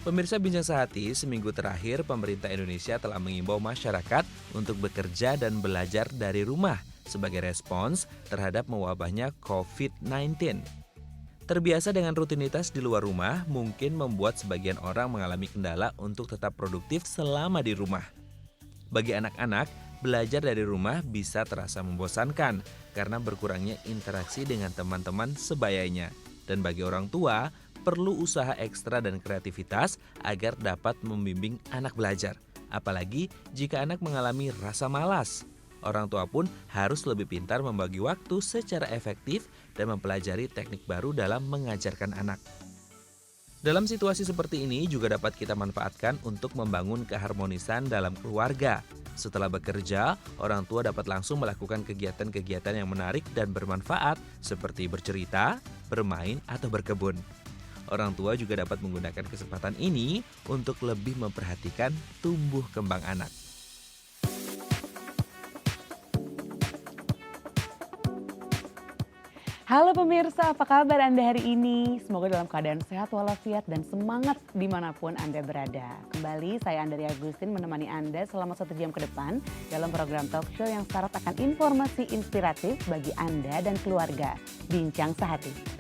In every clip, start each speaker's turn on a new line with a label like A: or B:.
A: Pemirsa Bincang Sehati, seminggu terakhir pemerintah Indonesia telah mengimbau masyarakat untuk bekerja dan belajar dari rumah sebagai respons terhadap mewabahnya COVID-19. Terbiasa dengan rutinitas di luar rumah mungkin membuat sebagian orang mengalami kendala untuk tetap produktif selama di rumah. Bagi anak-anak, belajar dari rumah bisa terasa membosankan karena berkurangnya interaksi dengan teman-teman sebayanya. Dan bagi orang tua, perlu usaha ekstra dan kreativitas agar dapat membimbing anak belajar. Apalagi jika anak mengalami rasa malas. Orang tua pun harus lebih pintar membagi waktu secara efektif dan mempelajari teknik baru dalam mengajarkan anak. Dalam situasi seperti ini juga dapat kita manfaatkan untuk membangun keharmonisan dalam keluarga. Setelah bekerja, orang tua dapat langsung melakukan kegiatan-kegiatan yang menarik dan bermanfaat seperti bercerita, bermain, atau berkebun. Orang tua juga dapat menggunakan kesempatan ini untuk lebih memperhatikan tumbuh kembang anak.
B: Halo pemirsa, apa kabar Anda hari ini? Semoga dalam keadaan sehat walafiat dan semangat dimanapun Anda berada. Kembali saya Andrea Agustin menemani Anda selama 1 jam ke depan dalam program talk show yang syarat akan informasi inspiratif bagi Anda dan keluarga. Bincang Sehati.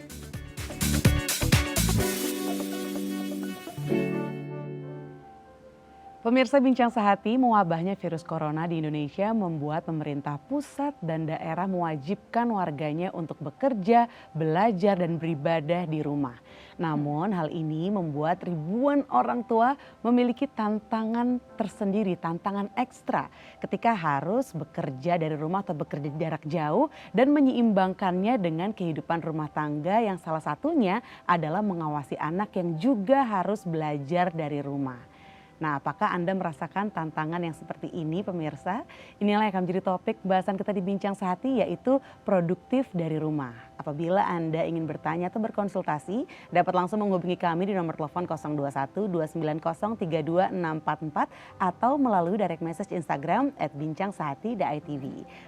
B: Pemirsa Bincang Sehati, mewabahnya virus corona di Indonesia membuat pemerintah pusat dan daerah mewajibkan warganya untuk bekerja, belajar, dan beribadah di rumah. Namun hal ini membuat ribuan orang tua memiliki tantangan tersendiri, tantangan ekstra ketika harus bekerja dari rumah atau bekerja jarak jauh dan menyeimbangkannya dengan kehidupan rumah tangga yang salah satunya adalah mengawasi anak yang juga harus belajar dari rumah. Nah, apakah Anda merasakan tantangan yang seperti ini pemirsa? Inilah yang akan menjadi topik bahasan kita di Bincang Sehati, yaitu produktif dari rumah. Apabila Anda ingin bertanya atau berkonsultasi, dapat langsung menghubungi kami di nomor telepon 021 290 32644 atau melalui direct message Instagram @bincangsehati.itv.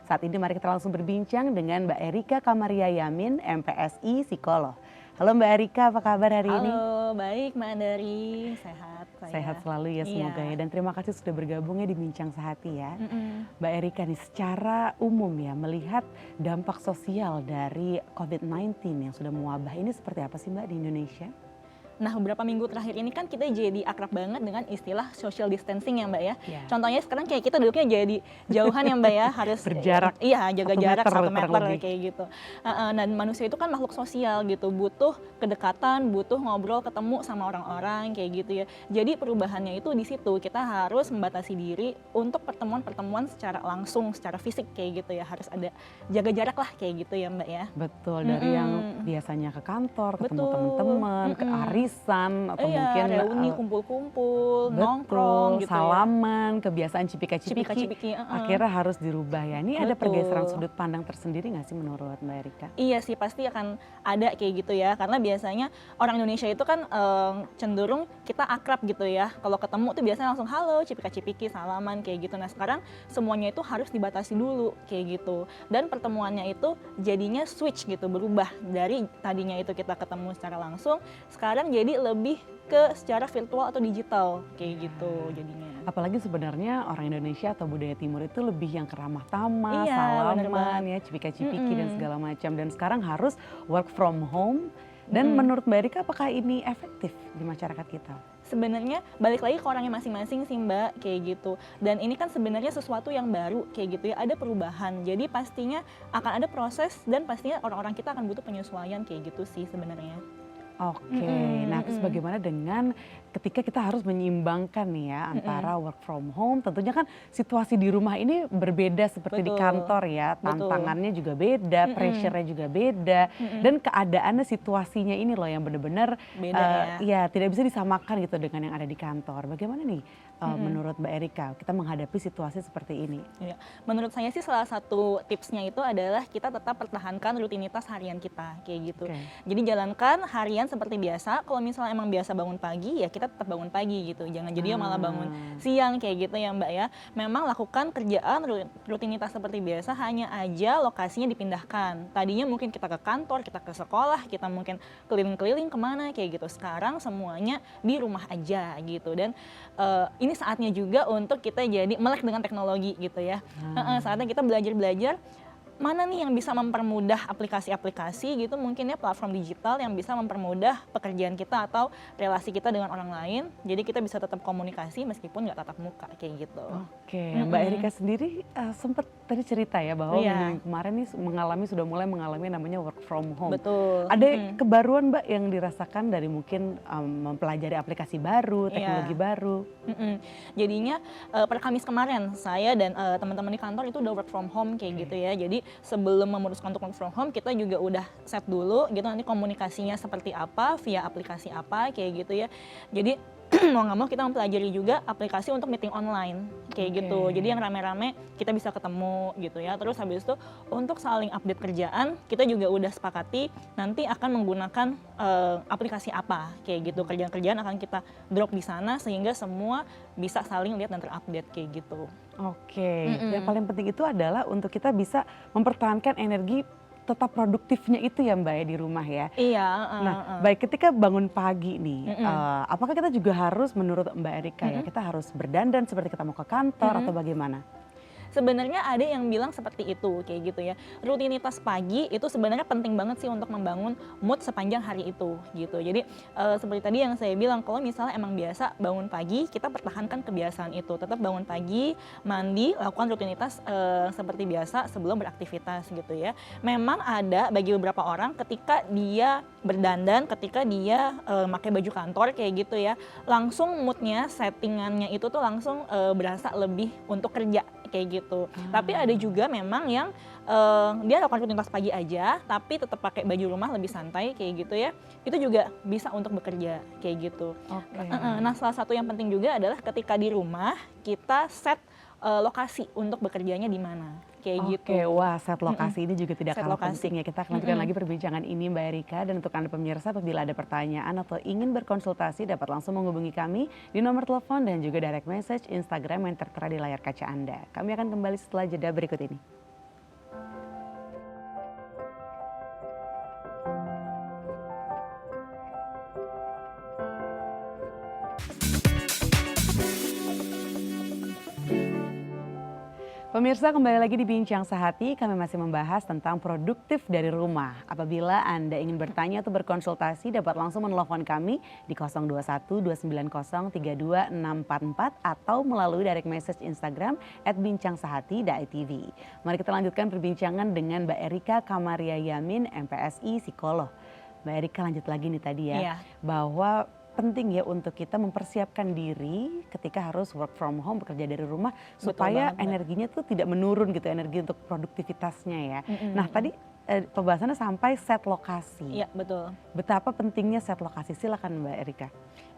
B: Saat ini mari kita langsung berbincang dengan Mbak Erika Kamaria Yamin, MPSI Psikolog. Halo Mbak Erika, apa kabar hari ini?
C: Halo, baik Mbak Andari, sehat saya.
B: Sehat selalu ya semoga ya, dan terima kasih sudah bergabungnya di Bincang Sehati ya. Mbak Erika nih, secara umum ya melihat dampak sosial dari COVID-19 yang sudah mewabah ini seperti apa sih Mbak di Indonesia?
C: Nah, beberapa minggu terakhir ini kan kita jadi akrab banget dengan istilah social distancing ya Mbak ya. Contohnya sekarang kayak kita duduknya jadi jauhan ya Mbak ya, harus
B: berjarak.
C: Iya, jaga jarak 1 meter
B: lebih.
C: kayak gitu. Dan manusia itu kan makhluk sosial gitu, butuh kedekatan, butuh ngobrol, ketemu sama orang-orang kayak gitu ya. Jadi perubahannya itu di situ, kita harus membatasi diri untuk pertemuan-pertemuan secara langsung, secara fisik kayak gitu ya. Harus ada jaga jarak lah kayak gitu ya Mbak ya.
B: Betul, dari yang biasanya ke kantor, ketemu
C: Betul.
B: teman-teman, ke arisan atau mungkin
C: reuni, kumpul-kumpul,
B: betul,
C: nongkrong gitu
B: salaman, kebiasaan cipika-cipiki,
C: Cipika-cipiki,
B: akhirnya harus dirubah ya. Ini ada
C: Betul.
B: pergeseran sudut pandang tersendiri nggak sih menurut Mbak Erika?
C: Iya sih, pasti akan ada kayak gitu ya, karena biasanya orang Indonesia itu kan cenderung kita akrab gitu ya. Kalau ketemu tuh biasanya langsung halo, cipika-cipiki, salaman kayak gitu. Nah sekarang semuanya itu harus dibatasi dulu kayak gitu. Dan pertemuannya itu jadinya switch gitu, berubah dari tadinya itu kita ketemu secara langsung, sekarang jadi lebih ke secara virtual atau digital kayak gitu jadinya.
B: Apalagi sebenarnya orang Indonesia atau budaya timur itu lebih yang keramah tamah,
C: Iya, bener
B: salaman ya, cipika-cipiki dan segala macam. Dan sekarang harus work from home. Dan menurut Mbak Erika apakah ini efektif di masyarakat kita?
C: Sebenarnya balik lagi ke orangnya masing-masing sih Mbak kayak gitu. Dan ini kan sebenarnya sesuatu yang baru kayak gitu ya, ada perubahan. Jadi pastinya akan ada proses dan pastinya orang-orang kita akan butuh penyesuaian kayak gitu sih sebenarnya.
B: Oke, nah terus bagaimana dengan ketika kita harus menyeimbangkan nih ya antara work from home, tentunya kan situasi di rumah ini berbeda seperti di
C: Betul.
B: kantor ya, tantangannya juga beda, pressure-nya juga beda, dan keadaannya situasinya ini loh yang benar-benar
C: Beda
B: ya tidak bisa disamakan gitu dengan yang ada di kantor. Bagaimana nih menurut Mbak Erika kita menghadapi situasi seperti ini?
C: Ya, menurut saya sih salah satu tipsnya itu adalah kita tetap pertahankan rutinitas harian kita kayak gitu. Jadi jalankan harian seperti biasa. Kalau misalnya emang biasa bangun pagi, ya kita tetap bangun pagi gitu. Jangan jadi malah bangun siang kayak gitu ya Mbak ya. Memang lakukan kerjaan rutinitas seperti biasa, hanya aja lokasinya dipindahkan. Tadinya mungkin kita ke kantor, kita ke sekolah, kita mungkin keliling-keliling kemana kayak gitu. Sekarang semuanya di rumah aja gitu. Dan ini saatnya juga untuk kita jadi melek dengan teknologi gitu ya. Saatnya kita belajar-belajar mana nih yang bisa mempermudah aplikasi-aplikasi gitu, mungkin ya platform digital yang bisa mempermudah pekerjaan kita atau relasi kita dengan orang lain, jadi kita bisa tetap komunikasi meskipun nggak tatap muka kayak gitu.
B: Oke, Mbak Erika sendiri sempat tadi cerita ya bahwa minggu kemarin nih sudah mulai mengalami namanya work from home.
C: Betul.
B: Ada kebaruan Mbak yang dirasakan dari mungkin mempelajari aplikasi baru, teknologi baru?
C: Jadinya per Kamis kemarin saya dan teman-teman di kantor itu udah work from home kayak gitu ya. Jadi sebelum memutuskan untuk work from home, kita juga udah set dulu gitu nanti komunikasinya seperti apa, via aplikasi apa kayak gitu ya. Jadi mau nggak mau kita mempelajari juga aplikasi untuk meeting online kayak gitu. Jadi yang rame-rame kita bisa ketemu gitu ya. Terus habis itu untuk saling update kerjaan kita juga udah sepakati nanti akan menggunakan aplikasi apa kayak gitu. Kerjaan-kerjaan akan kita drop di sana sehingga semua bisa saling lihat dan terupdate kayak gitu.
B: Oke, yang paling penting itu adalah untuk kita bisa mempertahankan energi tetap produktifnya itu ya Mbak ya di rumah ya.
C: Iya.
B: Baik ketika bangun pagi nih, apakah kita juga harus menurut Mbak Erika ya kita harus berdandan seperti kita mau ke kantor atau bagaimana?
C: Sebenarnya ada yang bilang seperti itu kayak gitu ya. Rutinitas pagi itu sebenarnya penting banget sih untuk membangun mood sepanjang hari itu gitu. Jadi seperti tadi yang saya bilang, kalau misalnya emang biasa bangun pagi, kita pertahankan kebiasaan itu. Tetap bangun pagi, mandi, lakukan rutinitas seperti biasa sebelum beraktivitas gitu ya. Memang ada bagi beberapa orang ketika dia berdandan, ketika dia pakai baju kantor kayak gitu ya, langsung moodnya, settingannya itu tuh langsung berasa lebih untuk kerja kayak gitu. Tapi ada juga memang yang dia lakukan rutinitas pagi aja, tapi tetap pakai baju rumah lebih santai kayak gitu ya. Itu juga bisa untuk bekerja kayak gitu. Nah, salah satu yang penting juga adalah ketika di rumah kita set lokasi untuk bekerjanya di mana. Kayak gitu.
B: Wah, set lokasi ini juga tidak kalah penting ya. Kita akan lanjutkan lagi perbincangan ini Mbak Erika. Dan untuk Anda pemirsa, apabila ada pertanyaan atau ingin berkonsultasi dapat langsung menghubungi kami di nomor telepon dan juga direct message Instagram yang tertera di layar kaca Anda. Kami akan kembali setelah jeda berikut ini. Pemirsa, kembali lagi di Bincang Sehati, kami masih membahas tentang produktif dari rumah. Apabila Anda ingin bertanya atau berkonsultasi dapat langsung menelpon kami di 021-290-32644 atau melalui direct message Instagram @bincangsehati.itv. Mari kita lanjutkan perbincangan dengan Mbak Erika Kamaria Yamin, MPSI, psikolog. Mbak Erika lanjut lagi nih tadi ya, bahwa penting ya untuk kita mempersiapkan diri ketika harus work from home, bekerja dari rumah, supaya energinya tuh tidak menurun gitu, energi untuk produktivitasnya ya. Nah tadi pembahasannya sampai set lokasi.
C: Iya, betul.
B: Betapa pentingnya set lokasi, silakan Mbak Erika.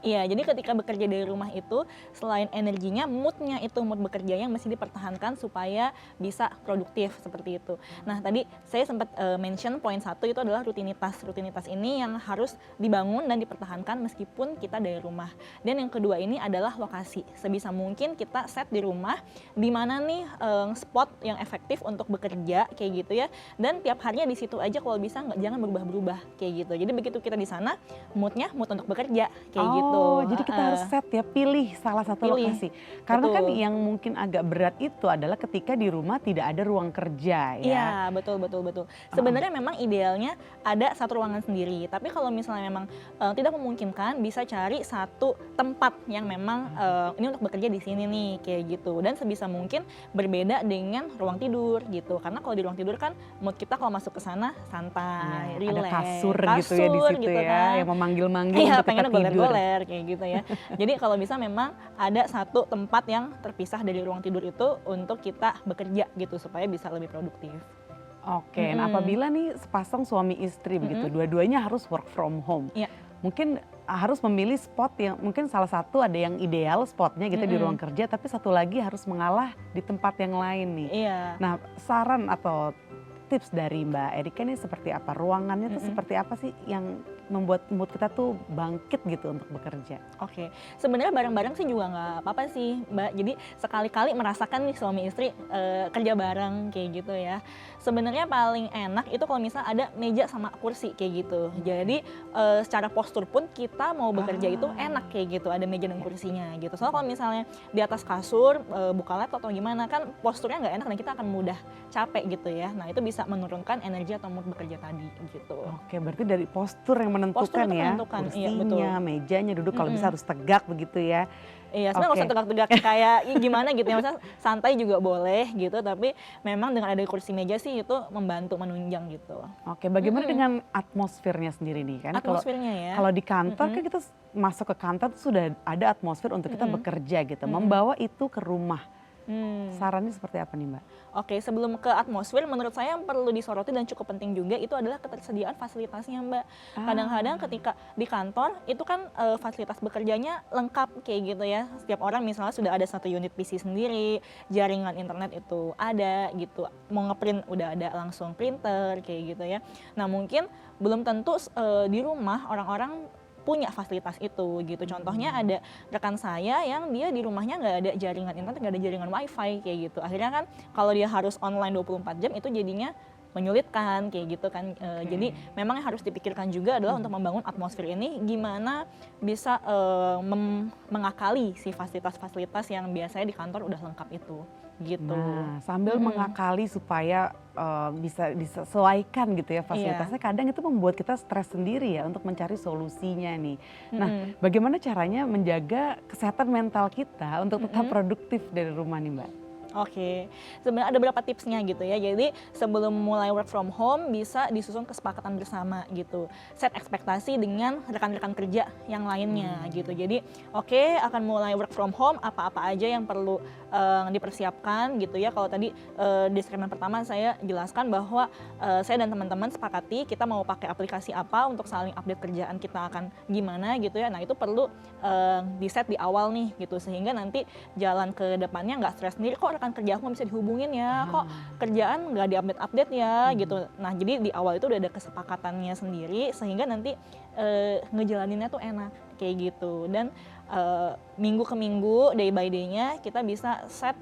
C: Iya, jadi ketika bekerja dari rumah itu selain energinya, moodnya itu mood bekerjanya mesti dipertahankan supaya bisa produktif seperti itu. Nah tadi saya sempat mention poin 1 itu adalah rutinitas. Rutinitas ini yang harus dibangun dan dipertahankan meskipun kita dari rumah. Dan yang kedua ini adalah lokasi. Sebisa mungkin kita set di rumah di mana nih spot yang efektif untuk bekerja kayak gitu ya. Dan tiap harinya di situ aja kalau bisa jangan berubah-berubah kayak gitu. Jadi begitu kita di sana moodnya mood untuk bekerja kayak gitu.
B: Jadi kita harus set ya, pilih salah satu lokasi. Karena kan yang mungkin agak berat itu adalah ketika di rumah tidak ada ruang kerja ya.
C: Iya, betul. Sebenarnya memang idealnya ada satu ruangan sendiri. Tapi kalau misalnya memang tidak memungkinkan, bisa cari satu tempat yang memang ini untuk bekerja di sini nih kayak gitu. Dan sebisa mungkin berbeda dengan ruang tidur gitu. Karena kalau di ruang tidur kan mood kita kalau masuk ke sana santai, relax.
B: Ada kasur gitu ya di situ gitu ya, yang memanggil-manggil untuk kita tidur.
C: Goler kayak gitu ya. Jadi kalau bisa memang ada satu tempat yang terpisah dari ruang tidur itu untuk kita bekerja gitu supaya bisa lebih produktif.
B: Oke, nah apabila nih sepasang suami istri begitu, dua-duanya harus work from home. Mungkin harus memilih spot yang mungkin salah satu ada yang ideal spotnya gitu di ruang kerja, tapi satu lagi harus mengalah di tempat yang lain nih. Nah, saran atau tips dari Mbak Erika ini seperti apa? Ruangannya tuh seperti apa sih yang membuat mood kita tuh bangkit gitu untuk bekerja?
C: Oke, sebenarnya bareng-bareng sih juga nggak apa-apa sih Mbak. Jadi sekali-kali merasakan nih suami istri kerja bareng kayak gitu ya. Sebenarnya paling enak itu kalau misalnya ada meja sama kursi kayak gitu. Jadi secara postur pun kita mau bekerja itu enak kayak gitu, ada meja dan kursinya gitu. Soalnya kalau misalnya di atas kasur buka laptop atau gimana kan posturnya nggak enak dan kita akan mudah capek gitu ya. Nah itu bisa menurunkan energi atau mood bekerja tadi gitu.
B: Oke, berarti dari postur yang menentukan
C: Postur itu
B: ya,
C: menentukan, iya,
B: kursinya,
C: betul.
B: mejanya, duduk kalau bisa harus tegak begitu ya.
C: Iya, sebenarnya nggak usah
B: Oke.
C: tegak-tegak kayak gimana gitu ya, maksudnya santai juga boleh gitu, tapi memang dengan ada kursi meja sih itu membantu menunjang gitu.
B: Oke, bagaimana dengan atmosfernya sendiri nih? Kan
C: Atmosfernya ya.
B: kalau di kantor kan kita masuk ke kantor tuh sudah ada atmosfer untuk kita bekerja gitu. Membawa itu ke rumah. Sarannya seperti apa nih Mbak?
C: Oke, sebelum ke atmosfer, menurut saya yang perlu disoroti dan cukup penting juga itu adalah ketersediaan fasilitasnya Mbak. Kadang-kadang ketika di kantor itu kan fasilitas bekerjanya lengkap kayak gitu ya. Setiap orang misalnya sudah ada satu unit PC sendiri, jaringan internet itu ada gitu. Mau ngeprint udah ada langsung printer kayak gitu ya. Nah mungkin belum tentu di rumah orang-orang punya fasilitas itu gitu. Contohnya ada rekan saya yang dia di rumahnya nggak ada jaringan internet, nggak ada jaringan wifi kayak gitu. Akhirnya kan kalau dia harus online 24 jam itu jadinya menyulitkan kayak gitu kan. Jadi memang yang harus dipikirkan juga adalah untuk membangun atmosfer ini gimana bisa mengakali si fasilitas-fasilitas yang biasanya di kantor udah lengkap itu gitu.
B: Nah, sambil mengakali supaya bisa disesuaikan gitu ya fasilitasnya, kadang itu membuat kita stres sendiri ya untuk mencari solusinya nih. Nah, bagaimana caranya menjaga kesehatan mental kita untuk tetap produktif dari rumah nih Mbak?
C: Oke, sebenarnya ada beberapa tipsnya gitu ya. Jadi sebelum mulai work from home bisa disusun kesepakatan bersama gitu. Set ekspektasi dengan rekan-rekan kerja yang lainnya gitu. Jadi oke, akan mulai work from home, apa-apa aja yang perlu dipersiapkan gitu ya. Kalau tadi di segmen pertama saya jelaskan bahwa saya dan teman-teman sepakati kita mau pakai aplikasi apa untuk saling update kerjaan kita akan gimana gitu ya. Nah itu perlu di set di awal nih gitu, sehingga nanti jalan ke depannya nggak stres sendiri, kok rekan kerja aku nggak bisa dihubungin ya, kok kerjaan nggak diupdate-update ya gitu. Nah jadi di awal itu udah ada kesepakatannya sendiri sehingga nanti ngejalaninnya tuh enak kayak gitu. Dan minggu ke minggu, day by day-nya kita bisa set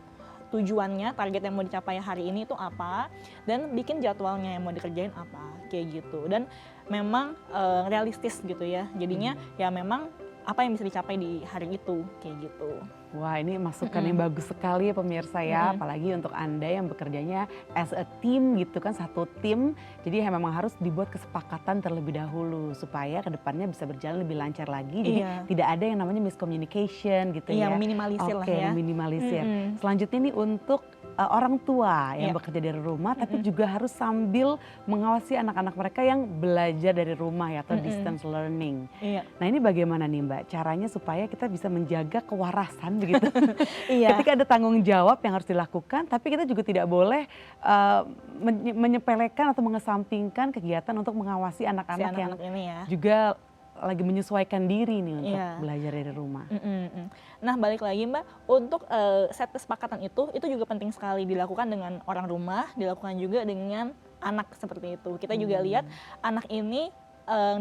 C: tujuannya, target yang mau dicapai hari ini itu apa, dan bikin jadwalnya yang mau dikerjain apa kayak gitu. Dan memang realistis gitu ya, jadinya ya memang apa yang bisa dicapai di hari itu kayak gitu.
B: Wah, ini masukan yang bagus sekali ya pemirsa ya, apalagi untuk Anda yang bekerjanya as a team gitu kan, satu tim. Jadi ya memang harus dibuat kesepakatan terlebih dahulu supaya kedepannya bisa berjalan lebih lancar lagi. Jadi tidak ada yang namanya miscommunication gitu ya.
C: Meminimalisir lah ya.
B: Meminimalisir. Selanjutnya nih untuk orang tua yang bekerja dari rumah, tapi juga harus sambil mengawasi anak-anak mereka yang belajar dari rumah ya, atau distance learning. Nah ini bagaimana nih Mbak, caranya supaya kita bisa menjaga kewarasan begitu. Ketika ada tanggung jawab yang harus dilakukan, tapi kita juga tidak boleh menyepelekan atau mengesampingkan kegiatan untuk mengawasi anak-anak yang
C: ini ya.
B: juga lagi menyesuaikan diri nih untuk belajar dari rumah.
C: Nah balik lagi Mbak, untuk set kesepakatan itu juga penting sekali dilakukan dengan orang rumah, dilakukan juga dengan anak seperti itu. Kita juga lihat anak ini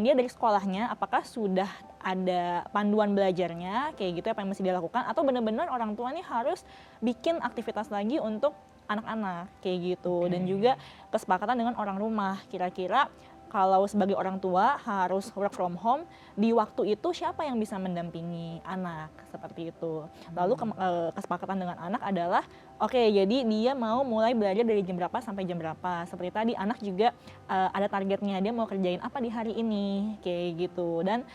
C: dia dari sekolahnya apakah sudah ada panduan belajarnya kayak gitu apa yang mesti dilakukan, atau benar-benar orang tua nih harus bikin aktivitas lagi untuk anak-anak kayak gitu. Dan juga kesepakatan dengan orang rumah, kira-kira kalau sebagai orang tua harus work from home, di waktu itu siapa yang bisa mendampingi anak seperti itu. Lalu kesepakatan dengan anak adalah oke, jadi dia mau mulai belajar dari jam berapa sampai jam berapa. Seperti tadi anak juga ada targetnya, dia mau kerjain apa di hari ini kayak gitu. Dan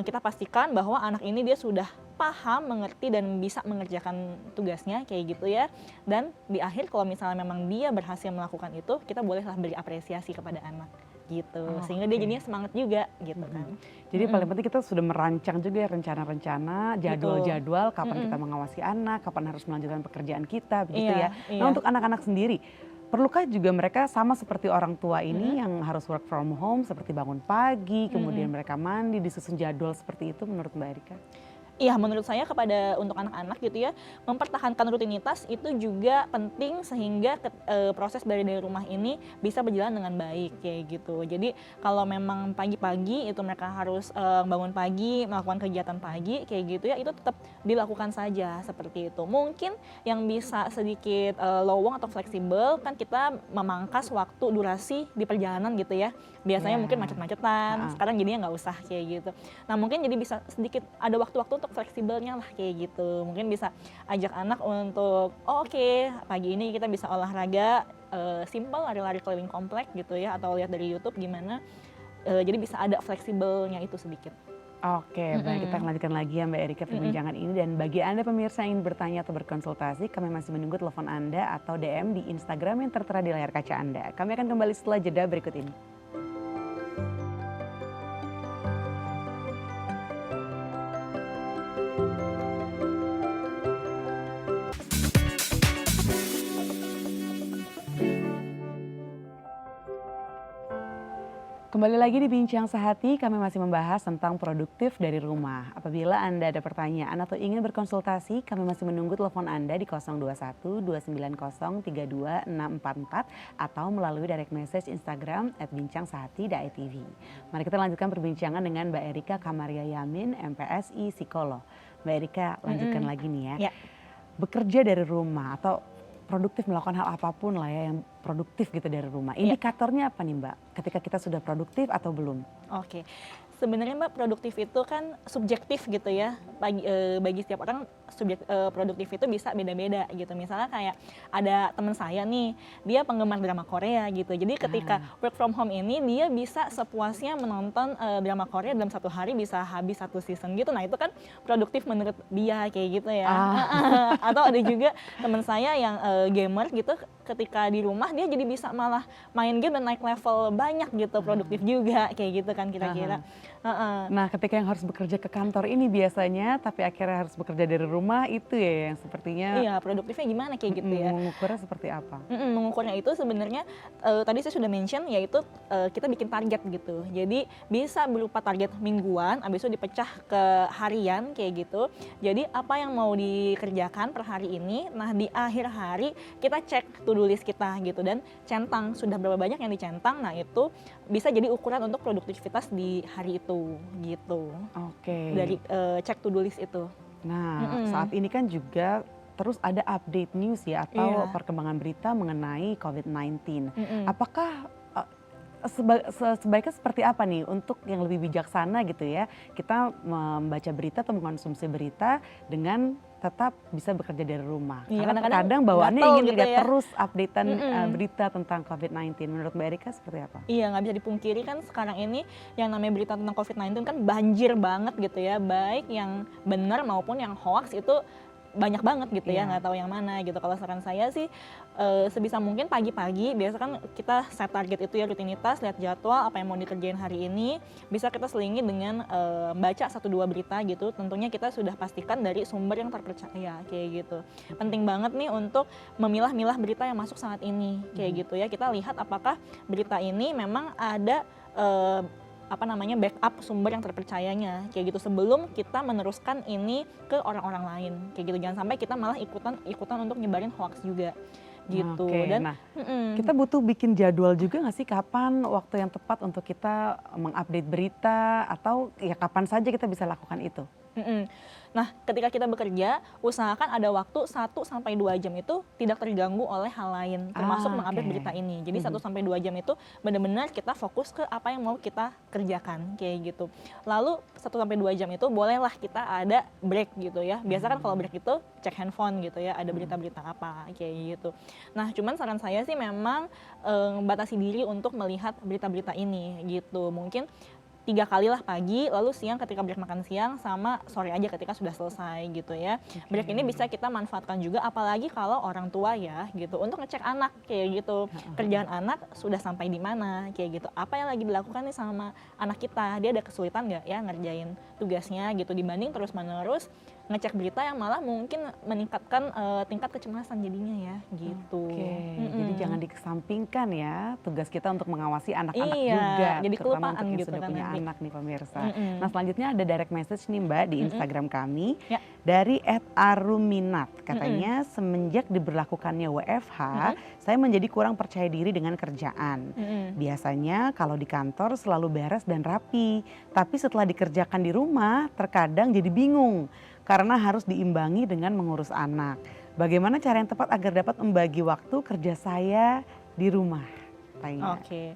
C: kita pastikan bahwa anak ini dia sudah paham, mengerti dan bisa mengerjakan tugasnya kayak gitu ya. Dan di akhir kalau misalnya memang dia berhasil melakukan itu, kita bolehlah beri apresiasi kepada anak gitu, sehingga dia jadinya semangat juga gitu kan.
B: Jadi paling penting kita sudah merancang juga ya rencana-rencana, jadwal-jadwal kapan kita mengawasi anak, kapan harus melanjutkan pekerjaan kita begitu ya. Nah untuk anak-anak sendiri, perlukah juga mereka sama seperti orang tua ini yang harus work from home, seperti bangun pagi, kemudian mereka mandi, disusun jadwal seperti itu menurut Mbak Erika?
C: Iya, menurut saya untuk anak-anak gitu ya, mempertahankan rutinitas itu juga penting sehingga proses dari rumah ini bisa berjalan dengan baik kayak gitu. Jadi kalau memang pagi-pagi itu mereka harus bangun pagi, melakukan kegiatan pagi kayak gitu ya, itu tetap dilakukan saja seperti itu. Mungkin yang bisa sedikit lowong atau fleksibel kan kita memangkas waktu durasi di perjalanan gitu ya. Biasanya mungkin macet-macetan, sekarang jadinya nggak usah kayak gitu. Nah mungkin jadi bisa sedikit ada waktu-waktu untuk fleksibelnya lah kayak gitu. Mungkin bisa ajak anak untuk oke, pagi ini kita bisa olahraga simple, lari-lari keliling komplek gitu ya, atau lihat dari YouTube gimana. Jadi bisa ada fleksibelnya itu sedikit.
B: Oke, baik, kita akan lanjutkan lagi ya Mbak Erika perbincangan ini. Dan bagi Anda pemirsa yang ingin bertanya atau berkonsultasi, kami masih menunggu telepon Anda atau DM di Instagram yang tertera di layar kaca Anda. Kami akan kembali setelah jeda berikut ini. Kembali lagi di Bincang Sehati, kami masih membahas tentang produktif dari rumah. Apabila Anda ada pertanyaan atau ingin berkonsultasi, kami masih menunggu telepon Anda di 021 290 32644 atau melalui direct message Instagram @bincangsehati.itv. Mari kita lanjutkan perbincangan dengan Mbak Erika Kamaria Yamin, MPSI Psikolog. Mbak Erika, lanjutkan lagi nih ya. Bekerja dari rumah atau produktif melakukan hal apapun lah ya yang produktif gitu dari rumah. Indikatornya apa nih Mbak? Ketika kita sudah produktif atau belum?
C: Oke, sebenarnya Mbak produktif itu kan subjektif gitu ya. Bagi setiap orang produktif itu bisa beda-beda gitu. Misalnya kayak ada teman saya nih, dia penggemar drama Korea gitu. Jadi ketika work from home ini dia bisa sepuasnya menonton drama Korea dalam satu hari bisa habis satu season gitu. Nah itu kan produktif menurut dia kayak gitu ya. Atau ada juga teman saya yang gamer gitu, ketika di rumah dia jadi bisa malah main game dan naik level banyak gitu, produktif juga kayak gitu kan kira-kira.
B: Nah ketika yang harus bekerja ke kantor ini biasanya tapi akhirnya harus bekerja dari rumah itu ya yang sepertinya.
C: Iya, produktifnya gimana kayak gitu ya.
B: Mengukurnya seperti apa?
C: Mengukurnya itu sebenarnya tadi saya sudah mention yaitu kita bikin target gitu. Jadi bisa berupa target mingguan, habis itu dipecah ke harian kayak gitu. Jadi apa yang mau dikerjakan per hari ini, nah di akhir hari kita cek to-do list kita gitu dan centang sudah berapa banyak yang dicentang. Nah itu bisa jadi ukuran untuk produktivitas di hari itu gitu.
B: Oke.
C: Dari cek to-do list itu.
B: Nah saat ini kan juga terus ada update news ya atau perkembangan berita mengenai COVID-19. Apakah sebaiknya seperti apa nih untuk yang lebih bijaksana gitu ya, kita membaca berita atau mengkonsumsi berita dengan tetap bisa bekerja dari rumah. Karena kadang bawaannya ingin
C: gitu
B: lihat
C: ya.
B: terus updatean berita tentang COVID-19. Menurut Mbak Erika seperti apa?
C: Iya, nggak bisa dipungkiri kan sekarang ini yang namanya berita tentang COVID-19 kan banjir banget gitu ya, baik yang benar maupun yang hoax itu banyak banget gitu ya, nggak tahu yang mana gitu. Kalau saran saya sih sebisa mungkin pagi-pagi, biasa kan kita set target itu ya, rutinitas, lihat jadwal apa yang mau dikerjain hari ini, bisa kita selingi dengan baca 1-2 berita gitu. Tentunya kita sudah pastikan dari sumber yang terpercaya kayak gitu. Penting banget nih untuk memilah-milah berita yang masuk saat ini kayak gitu ya. Kita lihat apakah berita ini memang ada backup sumber yang terpercayanya kayak gitu sebelum kita meneruskan ini ke orang-orang lain kayak gitu. Jangan sampai kita malah ikutan untuk nyebarin hoax juga gitu. Dan
B: kita butuh bikin jadwal juga nggak sih kapan waktu yang tepat untuk kita mengupdate berita atau ya kapan saja kita bisa lakukan itu?
C: Nah, ketika kita bekerja, usahakan ada waktu 1-2 jam itu tidak terganggu oleh hal lain, termasuk mengupdate berita ini. Jadi 1-2 jam itu benar-benar kita fokus ke apa yang mau kita kerjakan, kayak gitu. Lalu 1-2 jam itu bolehlah kita ada break gitu ya. Biasa kan kalau break itu cek handphone gitu ya, ada berita-berita apa, kayak gitu. Nah, cuman saran saya sih memang batasi diri untuk melihat berita-berita ini gitu. Mungkin 3 kali lah, pagi, lalu siang ketika break makan siang, sama sore aja ketika sudah selesai gitu ya. Break ini bisa kita manfaatkan juga apalagi kalau orang tua ya gitu, untuk ngecek anak kayak gitu. Kerjaan anak sudah sampai di mana kayak gitu. Apa yang lagi dilakukan nih sama anak kita, dia ada kesulitan nggak ya ngerjain tugasnya gitu, dibanding terus-menerus ngecek berita yang malah mungkin meningkatkan tingkat kecemasan jadinya ya gitu.
B: Jadi jangan dikesampingkan ya tugas kita untuk mengawasi anak-anak
C: iya,
B: juga.
C: jadi
B: terutama
C: kelupaan
B: untuk yang
C: gitu
B: sudah
C: kan
B: punya
C: nanti.
B: anak nih pemirsa.
C: Mm-mm.
B: Nah selanjutnya ada direct message nih Mbak di
C: Mm-mm.
B: Instagram kami
C: Ya.
B: dari @aruminat. Katanya semenjak diberlakukannya WFH, saya menjadi kurang percaya diri dengan kerjaan.
C: Mm-mm.
B: Biasanya kalau di kantor selalu beres dan rapi, tapi setelah dikerjakan di rumah terkadang jadi bingung karena harus diimbangi dengan mengurus anak. Bagaimana cara yang tepat agar dapat membagi waktu kerja saya di rumah? Tanya.
C: Oke.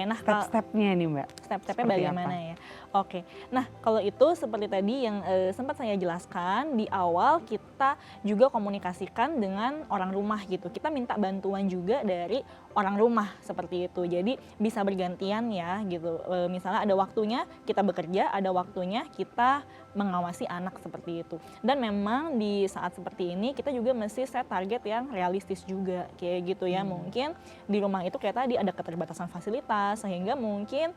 C: Nah,
B: Step-stepnya nih Mbak.
C: step-stepnya
B: Seperti
C: bagaimana
B: apa?
C: ya? Oke. Nah, kalau itu seperti tadi yang sempat saya jelaskan di awal, kita juga komunikasikan dengan orang rumah gitu. Kita minta bantuan juga dari orang rumah seperti itu. Jadi bisa bergantian ya gitu. Misalnya ada waktunya kita bekerja, ada waktunya kita mengawasi anak seperti itu. Dan memang di saat seperti ini kita juga mesti set target yang realistis juga kayak gitu ya. Mungkin di rumah itu kayak tadi ada keterbatasan fasilitas sehingga mungkin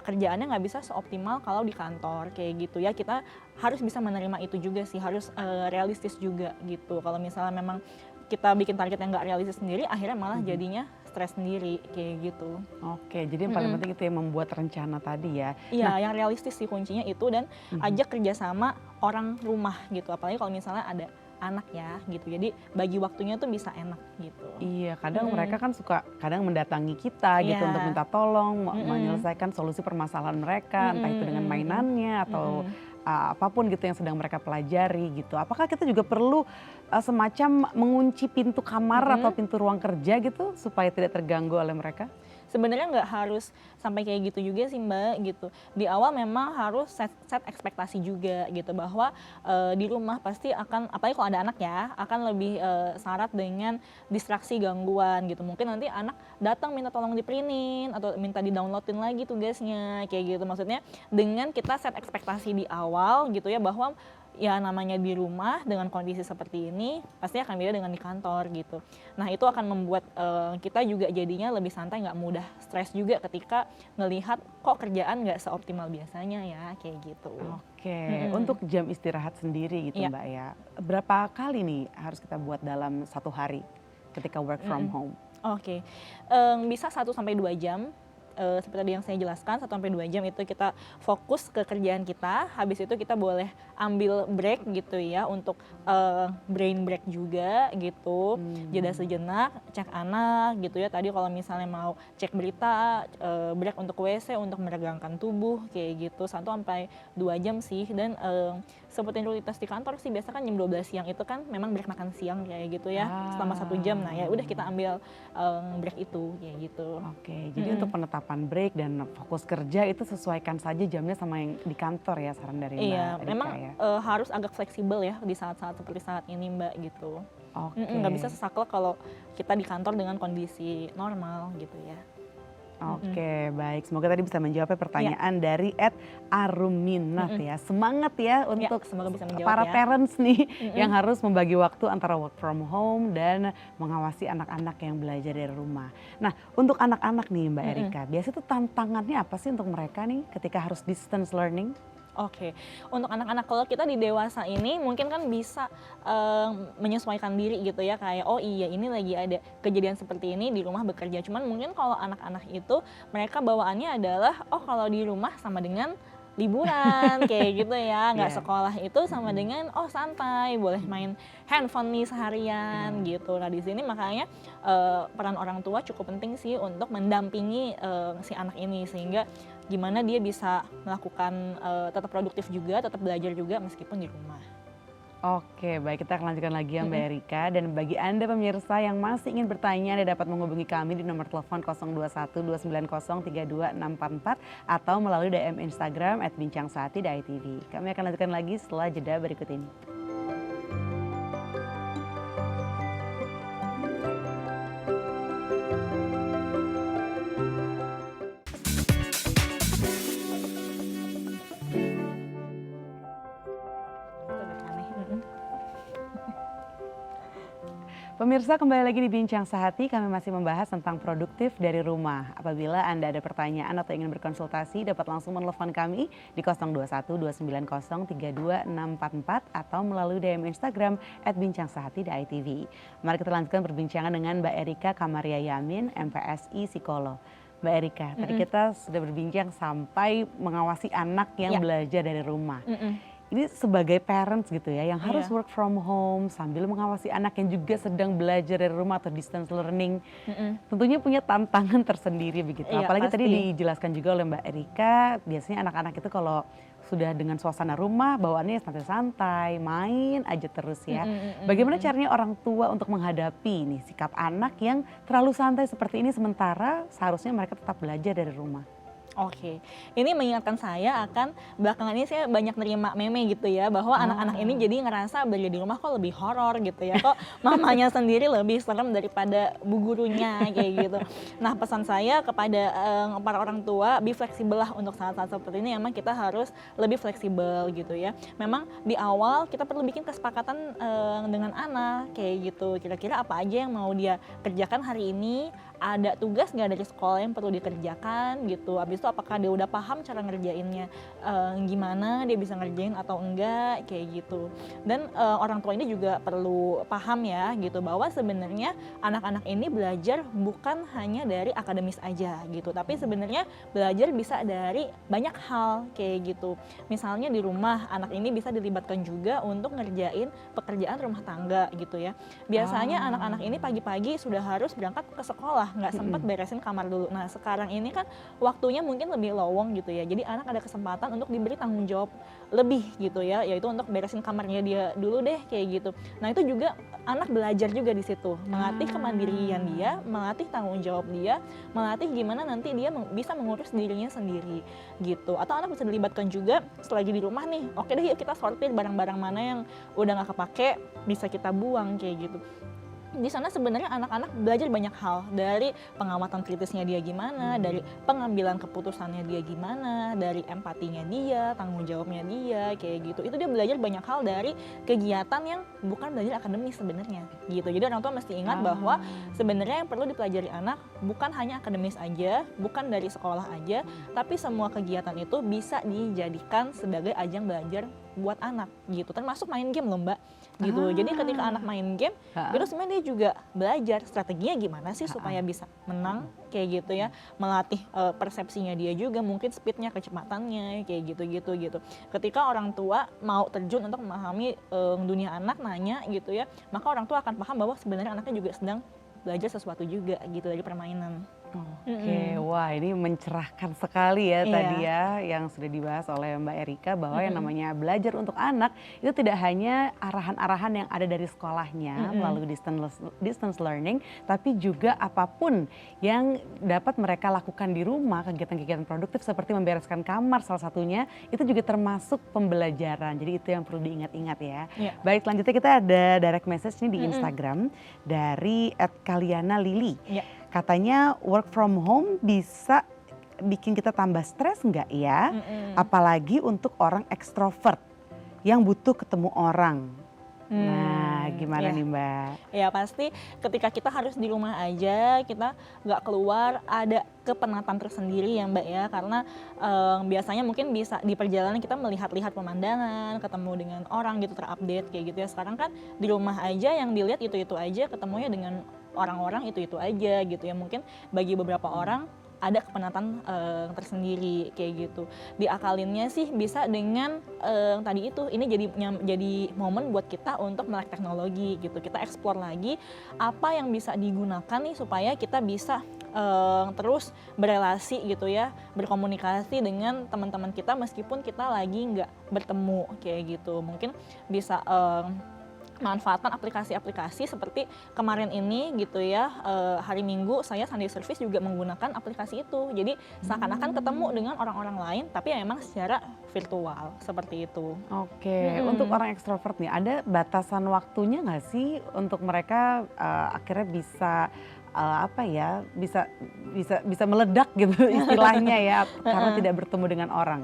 C: kerjaannya nggak bisa seoptimal kalau di kantor kayak gitu ya. Kita harus bisa menerima itu juga sih, harus realistis juga gitu. Kalau misalnya memang kita bikin target yang nggak realistis sendiri, akhirnya malah jadinya stres sendiri kayak gitu.
B: Oke, jadi yang paling penting itu ya membuat rencana tadi ya.
C: Iya, yang realistis sih kuncinya itu, dan ajak kerjasama orang rumah gitu. Apalagi kalau misalnya ada anak ya gitu. Jadi bagi waktunya tuh bisa enak gitu.
B: Iya, kadang mereka kan suka kadang mendatangi kita gitu
C: Iya.
B: untuk minta tolong menyelesaikan solusi permasalahan mereka, entah itu dengan mainannya atau apapun gitu yang sedang mereka pelajari gitu. Apakah kita juga perlu semacam mengunci pintu kamar atau pintu ruang kerja gitu supaya tidak terganggu oleh mereka?
C: Sebenarnya nggak harus sampai kayak gitu juga sih Mbak gitu. Di awal memang harus set ekspektasi juga gitu bahwa di rumah pasti akan, apalagi kalau ada anak ya, akan lebih syarat dengan distraksi gangguan gitu. Mungkin nanti anak datang minta tolong di-printin atau minta di-downloadin lagi tugasnya kayak gitu. Maksudnya dengan kita set ekspektasi di awal gitu ya, bahwa ya namanya di rumah dengan kondisi seperti ini pasti akan beda dengan di kantor gitu. Nah itu akan membuat kita juga jadinya lebih santai, nggak mudah stres juga ketika ngelihat kok kerjaan nggak seoptimal biasanya ya kayak gitu.
B: Oke, untuk jam istirahat sendiri gitu
C: Iya.
B: Mbak ya. Berapa kali nih harus kita buat dalam satu hari ketika work from home?
C: Oke. Bisa 1-2 jam. Seperti tadi yang saya jelaskan, 1-2 jam itu kita fokus ke kerjaan kita. Habis itu kita boleh ambil break gitu ya, untuk brain break juga gitu. Jeda sejenak, cek anak gitu ya. Tadi kalau misalnya mau cek berita, break untuk WC, untuk meregangkan tubuh kayak gitu. 1-2 jam sih. Dan seperti rutinitas di kantor sih biasa kan jam 12 siang itu kan memang break makan siang kayak gitu ya, selama 1 jam. Nah ya udah kita ambil break itu kayak gitu.
B: Oke, jadi untuk penetapan break dan fokus kerja itu sesuaikan saja jamnya sama yang di kantor ya, saran dari Mbak
C: Iya,
B: Erika
C: memang
B: ya.
C: harus agak fleksibel ya di saat-saat seperti saat ini Mbak gitu.
B: Oke.
C: Nggak bisa sesaklek kalau kita di kantor dengan kondisi normal gitu ya.
B: Oke, baik. Semoga tadi bisa menjawab pertanyaan dari @aruminat ya. Semangat ya untuk
C: semoga bisa menjawab
B: para
C: ya.
B: parents nih yang harus membagi waktu antara work from home dan mengawasi anak-anak yang belajar dari rumah. Nah, untuk anak-anak nih Mbak Erika, biasanya tuh tantangannya apa sih untuk mereka nih ketika harus distance learning?
C: Oke, untuk anak-anak, kalau kita di dewasa ini mungkin kan bisa menyesuaikan diri gitu ya, kayak oh iya ini lagi ada kejadian seperti ini di rumah bekerja. Cuman mungkin kalau anak-anak itu mereka bawaannya adalah oh kalau di rumah sama dengan liburan kayak gitu ya, nggak sekolah itu sama dengan oh santai, boleh main handphone nih seharian gitu. Nah di sini makanya peran orang tua cukup penting sih untuk mendampingi si anak ini, sehingga gimana dia bisa melakukan tetap produktif juga, tetap belajar juga meskipun di rumah.
B: Oke, baik, kita akan lanjutkan lagi ya Mbak Erika. Dan bagi Anda pemirsa yang masih ingin bertanya, Anda dapat menghubungi kami di nomor telepon 021 290 32644 atau melalui DM Instagram @bincangsehati.itv. Kami akan lanjutkan lagi setelah jeda berikut ini. Pemirsa, kembali lagi di Bincang Sehati, kami masih membahas tentang produktif dari rumah. Apabila Anda ada pertanyaan atau ingin berkonsultasi, dapat langsung menelpon kami di 021 290 32644 atau melalui DM Instagram @bincangsehati.itv. Mari kita lanjutkan perbincangan dengan Mbak Erika Kamaria Yamin, MPSI Psikolog. Mbak Erika, tadi kita sudah berbincang sampai mengawasi anak yang
C: Ya.
B: belajar dari rumah.
C: Mm-mm.
B: Ini sebagai parents gitu ya, yang harus
C: Iya.
B: work from home sambil mengawasi anak yang juga sedang belajar dari rumah atau distance learning.
C: Mm-mm.
B: Tentunya punya tantangan tersendiri begitu.
C: Iya,
B: Apalagi tadi
C: pasti.
B: dijelaskan juga oleh Mbak Erika, biasanya anak-anak itu kalau sudah dengan suasana rumah bawaannya santai-santai, main aja terus ya. Bagaimana caranya orang tua untuk menghadapi nih sikap anak yang terlalu santai seperti ini sementara seharusnya mereka tetap belajar dari rumah?
C: Oke, ini mengingatkan saya akan belakangan ini saya banyak nerima meme gitu ya, bahwa anak-anak ini jadi ngerasa belajar di rumah kok lebih horor gitu ya, kok mamanya sendiri lebih serem daripada bu gurunya kayak gitu. Nah, pesan saya kepada para orang tua, be fleksibel lah untuk saat-saat seperti ini. Emang kita harus lebih fleksibel gitu ya. Memang di awal kita perlu bikin kesepakatan dengan anak kayak gitu. Kira-kira apa aja yang mau dia kerjakan hari ini, ada tugas nggak dari sekolah yang perlu dikerjakan gitu. Habis itu apakah dia udah paham cara ngerjainnya, gimana dia bisa ngerjain atau enggak kayak gitu. Dan orang tua ini juga perlu paham ya gitu, bahwa sebenarnya anak-anak ini belajar bukan hanya dari akademis aja gitu, tapi sebenarnya belajar bisa dari banyak hal kayak gitu. Misalnya di rumah anak ini bisa dilibatkan juga untuk ngerjain pekerjaan rumah tangga gitu ya. Biasanya anak-anak ini pagi-pagi sudah harus berangkat ke sekolah, nggak sempat beresin kamar dulu. Nah, sekarang ini kan waktunya mungkin lebih lowong gitu ya, jadi anak ada kesempatan untuk diberi tanggung jawab lebih gitu ya, yaitu untuk beresin kamarnya dia dulu deh kayak gitu. Nah, itu juga anak belajar juga di situ, melatih kemandirian dia, melatih tanggung jawab dia, melatih gimana nanti dia bisa mengurus dirinya sendiri gitu. Atau anak bisa dilibatkan juga selagi di rumah nih, oke deh yuk kita sortir barang-barang mana yang udah nggak kepake bisa kita buang kayak gitu. Di sana sebenarnya anak-anak belajar banyak hal, dari pengamatan kritisnya dia gimana, dari pengambilan keputusannya dia gimana, dari empatinya dia, tanggung jawabnya dia kayak gitu. Itu dia belajar banyak hal dari kegiatan yang bukan belajar akademis sebenarnya gitu. Jadi orang tua mesti ingat bahwa sebenarnya yang perlu dipelajari anak bukan hanya akademis aja, bukan dari sekolah aja, tapi semua kegiatan itu bisa dijadikan sebagai ajang belajar buat anak gitu. Termasuk main game loh Mbak gitu. Jadi ketika anak main game, itu sebenarnya dia juga belajar strateginya gimana sih supaya bisa menang kayak gitu ya. Melatih persepsinya dia juga, mungkin speednya, kecepatannya kayak gitu-gitu gitu. Ketika orang tua mau terjun untuk memahami dunia anak, nanya gitu ya, maka orang tua akan paham bahwa sebenarnya anaknya juga sedang belajar sesuatu juga gitu dari permainan.
B: Oke, wah ini mencerahkan sekali ya tadi ya yang sudah dibahas oleh Mbak Erika, bahwa yang namanya belajar untuk anak itu tidak hanya arahan-arahan yang ada dari sekolahnya melalui distance learning, tapi juga apapun yang dapat mereka lakukan di rumah, kegiatan-kegiatan produktif seperti membereskan kamar salah satunya, itu juga termasuk pembelajaran. Jadi itu yang perlu diingat-ingat ya. Baik, selanjutnya kita ada direct message nih di Instagram dari @kaliana_lili. Katanya work from home bisa bikin kita tambah stres nggak ya? Apalagi untuk orang ekstrovert yang butuh ketemu orang. Nah, gimana nih Mbak?
C: Ya pasti ketika kita harus di rumah aja, kita nggak keluar, ada kepenatan tersendiri ya Mbak ya. Karena biasanya mungkin bisa di perjalanan kita melihat-lihat pemandangan, ketemu dengan orang gitu, terupdate kayak gitu ya. Sekarang kan di rumah aja yang dilihat itu-itu aja, ketemunya dengan orang-orang itu-itu aja gitu ya. Mungkin bagi beberapa orang ada kepenatan tersendiri kayak gitu. Diakalinnya sih bisa dengan tadi itu, ini jadi momen buat kita untuk melek teknologi gitu. Kita explore lagi apa yang bisa digunakan nih supaya kita bisa terus berelasi gitu ya, berkomunikasi dengan teman-teman kita meskipun kita lagi nggak bertemu kayak gitu. Mungkin bisa manfaatkan aplikasi-aplikasi seperti kemarin ini gitu ya, hari Minggu saya Sunday Service juga menggunakan aplikasi itu. Jadi seakan-akan ketemu dengan orang-orang lain tapi memang secara virtual seperti itu.
B: Oke, untuk orang ekstrovert nih ada batasan waktunya nggak sih untuk mereka akhirnya bisa apa ya, bisa meledak gitu istilahnya ya, karena tidak bertemu dengan orang?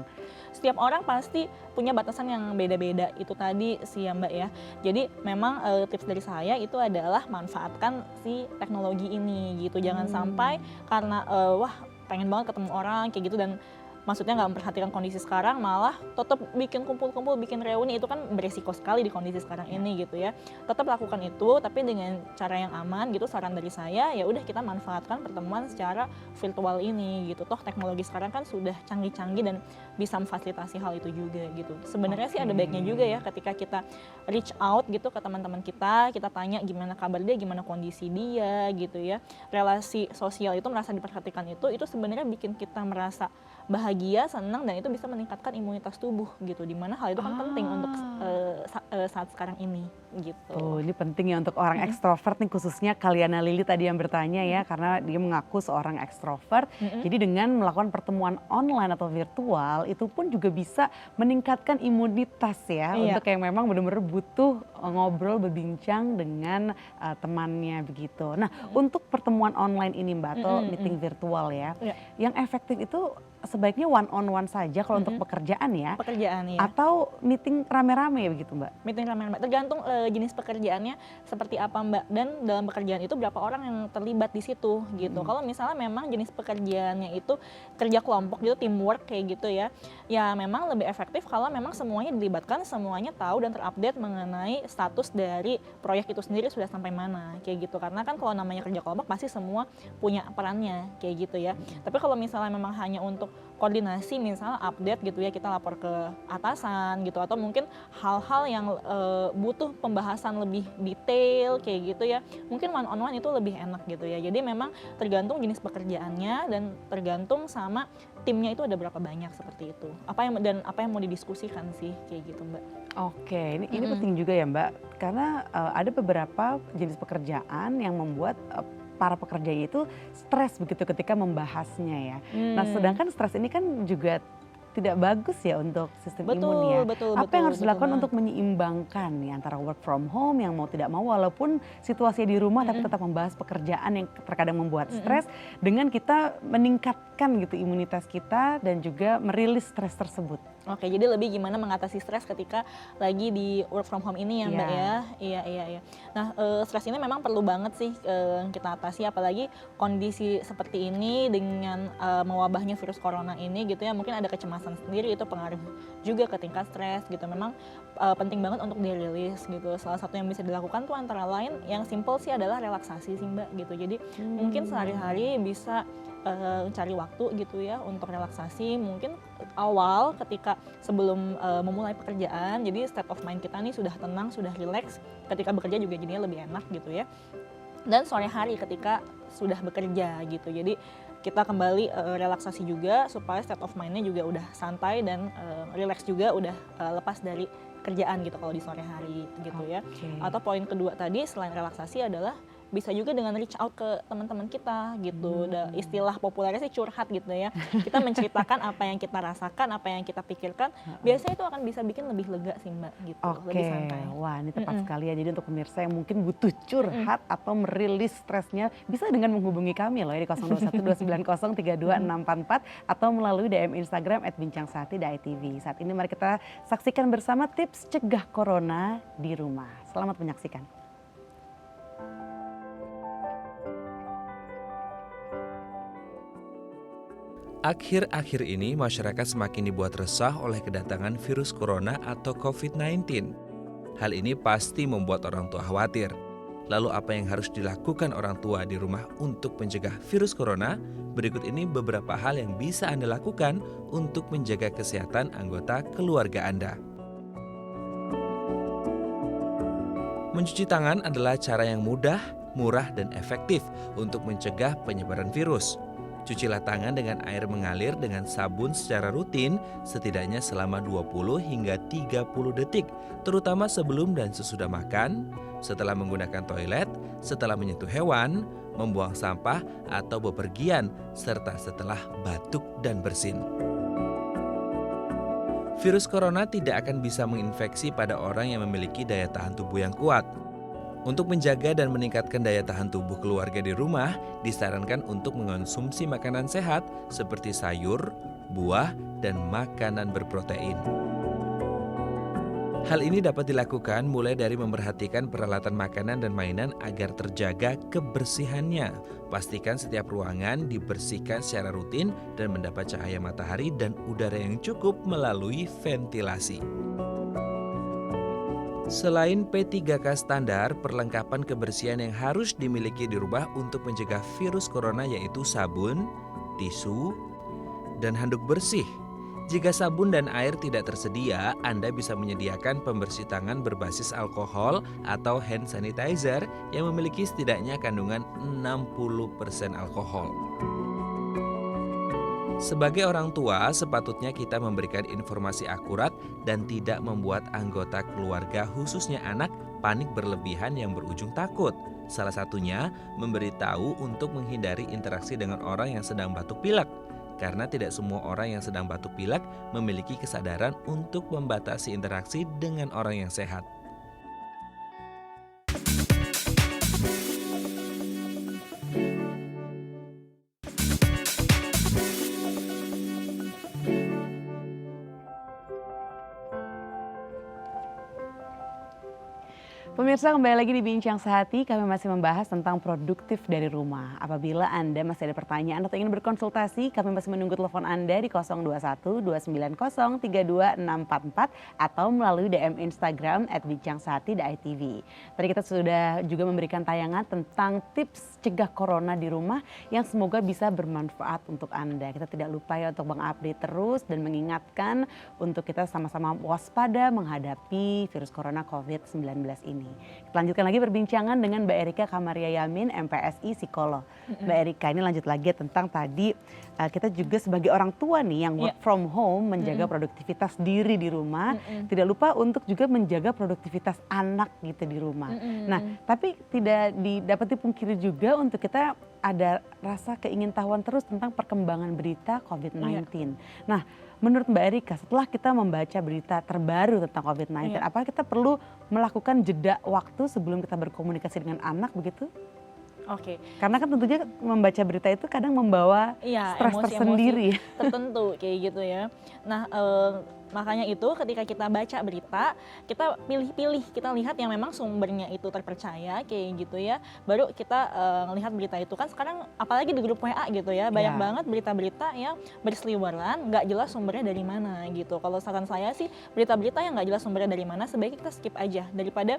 C: Setiap orang pasti punya batasan yang beda-beda, itu tadi sih ya Mbak ya. Jadi memang tips dari saya itu adalah manfaatkan si teknologi ini gitu. Jangan sampai karena wah pengen banget ketemu orang kayak gitu dan maksudnya nggak memperhatikan kondisi sekarang, malah tetap bikin kumpul-kumpul, bikin reuni, itu kan beresiko sekali di kondisi sekarang ini gitu ya. Tetap lakukan itu, tapi dengan cara yang aman gitu. Saran dari saya, ya udah kita manfaatkan pertemuan secara virtual ini gitu. Toh teknologi sekarang kan sudah canggih-canggih dan bisa memfasilitasi hal itu juga gitu. Sebenarnya sih ada baiknya juga ya ketika kita reach out gitu ke teman-teman kita tanya gimana kabar dia, gimana kondisi dia gitu ya. Relasi sosial itu, merasa diperhatikan itu sebenarnya bikin kita merasa bahagia, senang, dan itu bisa meningkatkan imunitas tubuh gitu. Dimana hal itu kan penting untuk saat sekarang ini gitu.
B: Oh, ini penting ya untuk orang ekstrovert nih, khususnya Kaliana Lili tadi yang bertanya ya, karena dia mengaku seorang ekstrovert. Jadi dengan melakukan pertemuan online atau virtual itu pun juga bisa meningkatkan imunitas ya, untuk yang memang benar-benar butuh ngobrol, berbincang dengan temannya begitu. Nah, untuk pertemuan online ini Mbak, atau meeting virtual ya, yang efektif itu sebaiknya one on one saja kalau untuk pekerjaan ya?
C: Pekerjaan ya.
B: Atau meeting rame-rame begitu Mbak?
C: Meeting rame-rame, tergantung jenis pekerjaannya seperti apa Mbak, dan dalam pekerjaan itu berapa orang yang terlibat di situ gitu. Kalau misalnya memang jenis pekerjaannya itu kerja kelompok gitu, teamwork kayak gitu ya, ya memang lebih efektif kalau memang semuanya dilibatkan, semuanya tahu dan terupdate mengenai status dari proyek itu sendiri sudah sampai mana kayak gitu. Karena kan kalau namanya kerja kelompok pasti semua punya perannya kayak gitu ya. Tapi kalau misalnya memang hanya untuk koordinasi, misalnya update gitu ya, kita lapor ke atasan gitu, atau mungkin hal-hal yang butuh pembahasan lebih detail kayak gitu ya, mungkin one on one itu lebih enak gitu ya. Jadi memang tergantung jenis pekerjaannya dan tergantung sama timnya itu ada berapa banyak, seperti itu. Apa yang mau didiskusikan sih kayak gitu Mbak.
B: Oke, ini penting juga ya Mbak, karena ada beberapa jenis pekerjaan yang membuat para pekerjanya itu stres begitu ketika membahasnya ya. Nah, sedangkan stres ini kan juga tidak bagus ya untuk sistem imun ya. Apa yang harus dilakukan untuk menyeimbangkan nih antara work from home yang mau tidak mau walaupun situasinya di rumah tapi tetap membahas pekerjaan yang terkadang membuat stres, dengan kita meningkatkan gitu imunitas kita dan juga merilis stres tersebut.
C: Oke, jadi lebih gimana mengatasi stres ketika lagi di work from home ini ya Mbak ya. Iya. Nah, stres ini memang perlu banget sih kita atasi, apalagi kondisi seperti ini dengan mewabahnya virus corona ini gitu ya. Mungkin ada kecemasan sendiri, itu pengaruh juga ke tingkat stres gitu. Memang penting banget untuk dirilis gitu. Salah satu yang bisa dilakukan tuh antara lain yang simple sih adalah relaksasi sih Mbak gitu. Jadi mungkin sehari-hari bisa cari waktu gitu ya untuk relaksasi, mungkin awal ketika sebelum memulai pekerjaan, jadi state of mind kita nih sudah tenang, sudah relax, ketika bekerja juga jadinya lebih enak gitu ya. Dan sore hari ketika sudah bekerja gitu, jadi kita kembali relaksasi juga supaya state of mind-nya juga udah santai dan relax juga, udah lepas dari kerjaan gitu kalau di sore hari gitu ya. Atau poin kedua tadi selain relaksasi adalah bisa juga dengan reach out ke teman-teman kita gitu. Istilah populernya sih curhat gitu ya. Kita menceritakan apa yang kita rasakan, apa yang kita pikirkan. Biasanya itu akan bisa bikin lebih lega sih Mbak gitu, lebih santai.
B: Wah, ini tepat sekali ya. Jadi untuk pemirsa yang mungkin butuh curhat atau merilis stresnya, bisa dengan menghubungi kami loh ya di 0212903244 atau melalui DM Instagram @bincangsehati.itv. Saat ini mari kita saksikan bersama tips cegah corona di rumah. Selamat menyaksikan.
A: Akhir-akhir ini masyarakat semakin dibuat resah oleh kedatangan virus corona atau COVID-19. Hal ini pasti membuat orang tua khawatir. Lalu apa yang harus dilakukan orang tua di rumah untuk mencegah virus corona? Berikut ini beberapa hal yang bisa Anda lakukan untuk menjaga kesehatan anggota keluarga Anda. Mencuci tangan adalah cara yang mudah, murah, dan efektif untuk mencegah penyebaran virus. Cucilah tangan dengan air mengalir dengan sabun secara rutin setidaknya selama 20 hingga 30 detik, terutama sebelum dan sesudah makan, setelah menggunakan toilet, setelah menyentuh hewan, membuang sampah atau bepergian, serta setelah batuk dan bersin. Virus corona tidak akan bisa menginfeksi pada orang yang memiliki daya tahan tubuh yang kuat. Untuk menjaga dan meningkatkan daya tahan tubuh keluarga di rumah, disarankan untuk mengonsumsi makanan sehat seperti sayur, buah, dan makanan berprotein. Hal ini dapat dilakukan mulai dari memperhatikan peralatan makanan dan mainan agar terjaga kebersihannya. Pastikan setiap ruangan dibersihkan secara rutin dan mendapat cahaya matahari dan udara yang cukup melalui ventilasi. Selain P3K standar, perlengkapan kebersihan yang harus dimiliki di rumah untuk mencegah virus corona yaitu sabun, tisu, dan handuk bersih. Jika sabun dan air tidak tersedia, Anda bisa menyediakan pembersih tangan berbasis alkohol atau hand sanitizer yang memiliki setidaknya kandungan 60% alkohol. Sebagai orang tua, sepatutnya kita memberikan informasi akurat dan tidak membuat anggota keluarga, khususnya anak, panik berlebihan yang berujung takut. Salah satunya, memberitahu untuk menghindari interaksi dengan orang yang sedang batuk pilek. Karena tidak semua orang yang sedang batuk pilek memiliki kesadaran untuk membatasi interaksi dengan orang yang sehat.
B: Pemirsa, kembali lagi di Bincang Sehati, kami masih membahas tentang produktif dari rumah. Apabila Anda masih ada pertanyaan atau ingin berkonsultasi, kami masih menunggu telepon Anda di 021-290-32644 atau melalui DM Instagram @bincangSehati.itv. Tadi kita sudah juga memberikan tayangan tentang tips cegah corona di rumah yang semoga bisa bermanfaat untuk Anda. Kita tidak lupa ya untuk mengupdate terus dan mengingatkan untuk kita sama-sama waspada menghadapi virus corona COVID-19 ini. Kita lanjutkan lagi perbincangan dengan Mbak Erika Kamaria Yamin, MPSI Psikolog. Mbak Erika, ini lanjut lagi tentang tadi kita juga sebagai orang tua nih yang work from home menjaga produktivitas diri di rumah, tidak lupa untuk juga menjaga produktivitas anak gitu di rumah. Nah, tapi tidak dapat dipungkiri juga untuk kita ada rasa keingintahuan terus tentang perkembangan berita COVID-19. Nah, menurut Mbak Erika, setelah kita membaca berita terbaru tentang COVID-19, apakah kita perlu melakukan jeda waktu sebelum kita berkomunikasi dengan anak begitu?
C: Oke.
B: Karena kan tentunya membaca berita itu kadang membawa stres tersendiri.
C: Tertentu kayak gitu ya. Nah, makanya itu ketika kita baca berita, kita pilih-pilih, kita lihat yang memang sumbernya itu terpercaya kayak gitu ya. Baru kita ngelihat berita itu. Kan sekarang apalagi di grup WA gitu ya, banyak banget berita-berita yang berseliweran, nggak jelas sumbernya dari mana gitu. Kalau saran saya sih berita-berita yang nggak jelas sumbernya dari mana sebaiknya kita skip aja daripada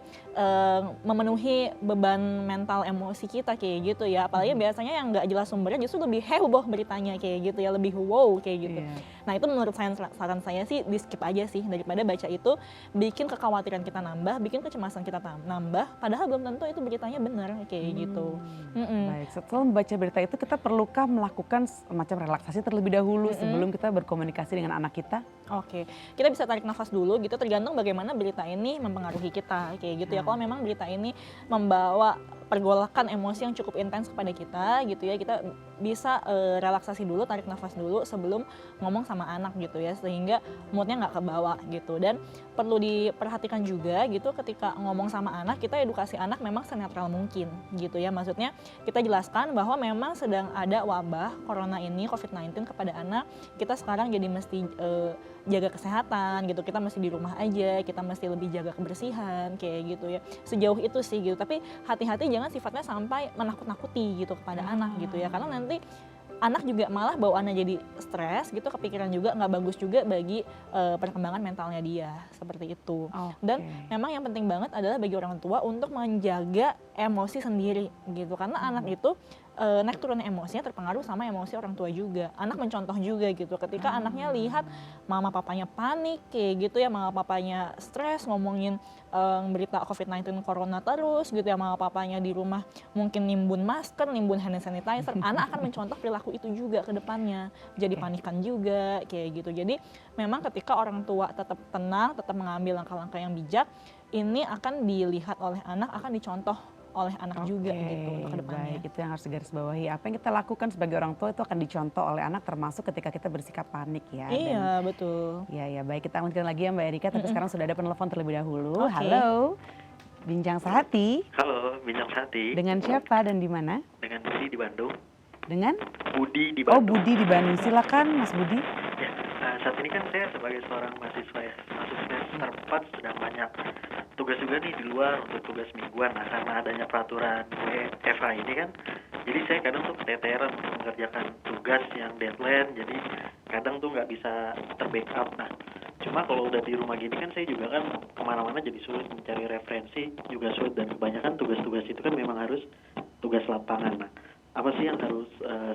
C: memenuhi beban mental emosi kita kayak gitu ya. Apalagi biasanya yang nggak jelas sumbernya justru lebih heboh beritanya kayak gitu ya, lebih wow kayak gitu. Nah, itu menurut saran saya sih di skip aja sih, daripada baca itu bikin kekhawatiran kita nambah, bikin kecemasan kita nambah, padahal belum tentu itu beritanya benar kayak gitu.
B: Baik, setelah membaca berita itu kita perlukah melakukan semacam relaksasi terlebih dahulu sebelum kita berkomunikasi dengan anak kita?
C: Oke, kita bisa tarik nafas dulu gitu, tergantung bagaimana berita ini mempengaruhi kita kayak gitu ya. Kalau memang berita ini membawa pergolakan emosi yang cukup intens kepada kita gitu ya, kita bisa relaksasi dulu, tarik nafas dulu sebelum ngomong sama anak gitu ya, sehingga moodnya nggak kebawa gitu. Dan perlu diperhatikan juga gitu ketika ngomong sama anak, kita edukasi anak memang senetral mungkin gitu ya. Maksudnya kita jelaskan bahwa memang sedang ada wabah corona ini, COVID-19 kepada anak, kita sekarang jadi mesti jaga kesehatan gitu, kita mesti di rumah aja, kita mesti lebih jaga kebersihan kayak gitu ya. Sejauh itu sih gitu, tapi hati-hati jangan sifatnya sampai menakut-nakuti gitu kepada anak gitu ya, karena nanti anak juga malah bawaannya jadi stres gitu, kepikiran juga, nggak bagus juga bagi perkembangan mentalnya dia, seperti itu. Dan memang yang penting banget adalah bagi orang tua untuk menjaga emosi sendiri gitu, karena anak itu naik turunnya emosinya terpengaruh sama emosi orang tua juga. Anak mencontoh juga gitu, ketika anaknya lihat mama papanya panik kayak gitu ya, mama papanya stres ngomongin berita COVID-19 corona terus gitu ya, mama papanya di rumah mungkin nimbun masker, nimbun hand sanitizer, anak akan mencontoh perilaku itu juga ke depannya, jadi panikan juga kayak gitu. Jadi memang ketika orang tua tetap tenang, tetap mengambil langkah-langkah yang bijak, ini akan dilihat oleh anak, akan dicontoh oleh anak juga gitu untuk kedepannya.
B: Baik, itu yang harus digarisbawahi. Apa yang kita lakukan sebagai orang tua itu akan dicontoh oleh anak, termasuk ketika kita bersikap panik ya.
C: Iya, betul.
B: Iya, baik, kita lanjutkan lagi ya Mbak Erika, tapi sekarang sudah ada penelpon terlebih dahulu. Halo, Bincang Sehati.
D: Halo, Bincang Sehati.
B: Dengan siapa dan di mana?
D: Dengan Budi di Bandung.
B: Dengan?
D: Budi di Bandung.
B: Oh, Budi di Bandung. Silakan Mas Budi.
D: Ya, saat ini kan saya sebagai seorang mahasiswa ya, mahasiswa semester 4 sedang banyak tugas juga nih di luar untuk tugas mingguan. Nah, karena adanya peraturan WFH ini kan, jadi saya kadang tuh keteteran untuk mengerjakan tugas yang deadline, jadi kadang tuh nggak bisa terbackup. Nah, cuma kalau udah di rumah gini kan saya juga kan kemana-mana jadi sulit mencari referensi juga sulit, dan kebanyakan tugas-tugas itu kan memang harus tugas lapangan. Nah, apa sih yang harus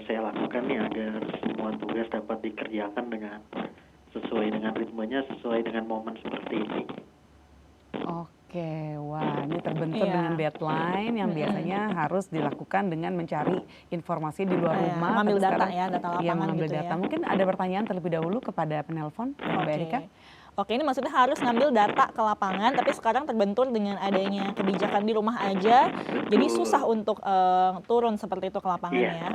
D: saya lakukan nih agar semua tugas dapat dikerjakan dengan sesuai dengan ritmenya, sesuai dengan momen seperti ini?
B: Oke, wah ini terbentur
C: Iya.
B: dengan deadline yang biasanya harus dilakukan dengan mencari informasi di luar rumah.
C: mengambil
B: tapi
C: data
B: sekarang,
C: ya, data
B: iya,
C: lapangan
B: mengambil
C: gitu
B: data.
C: ya.
B: Mungkin ada pertanyaan terlebih dahulu kepada penelpon, Mbak Erika.
C: Oke, ini maksudnya harus ngambil data ke lapangan, tapi sekarang terbentur dengan adanya kebijakan di rumah aja, jadi susah untuk turun seperti itu ke lapangan
D: Iya.
C: ya.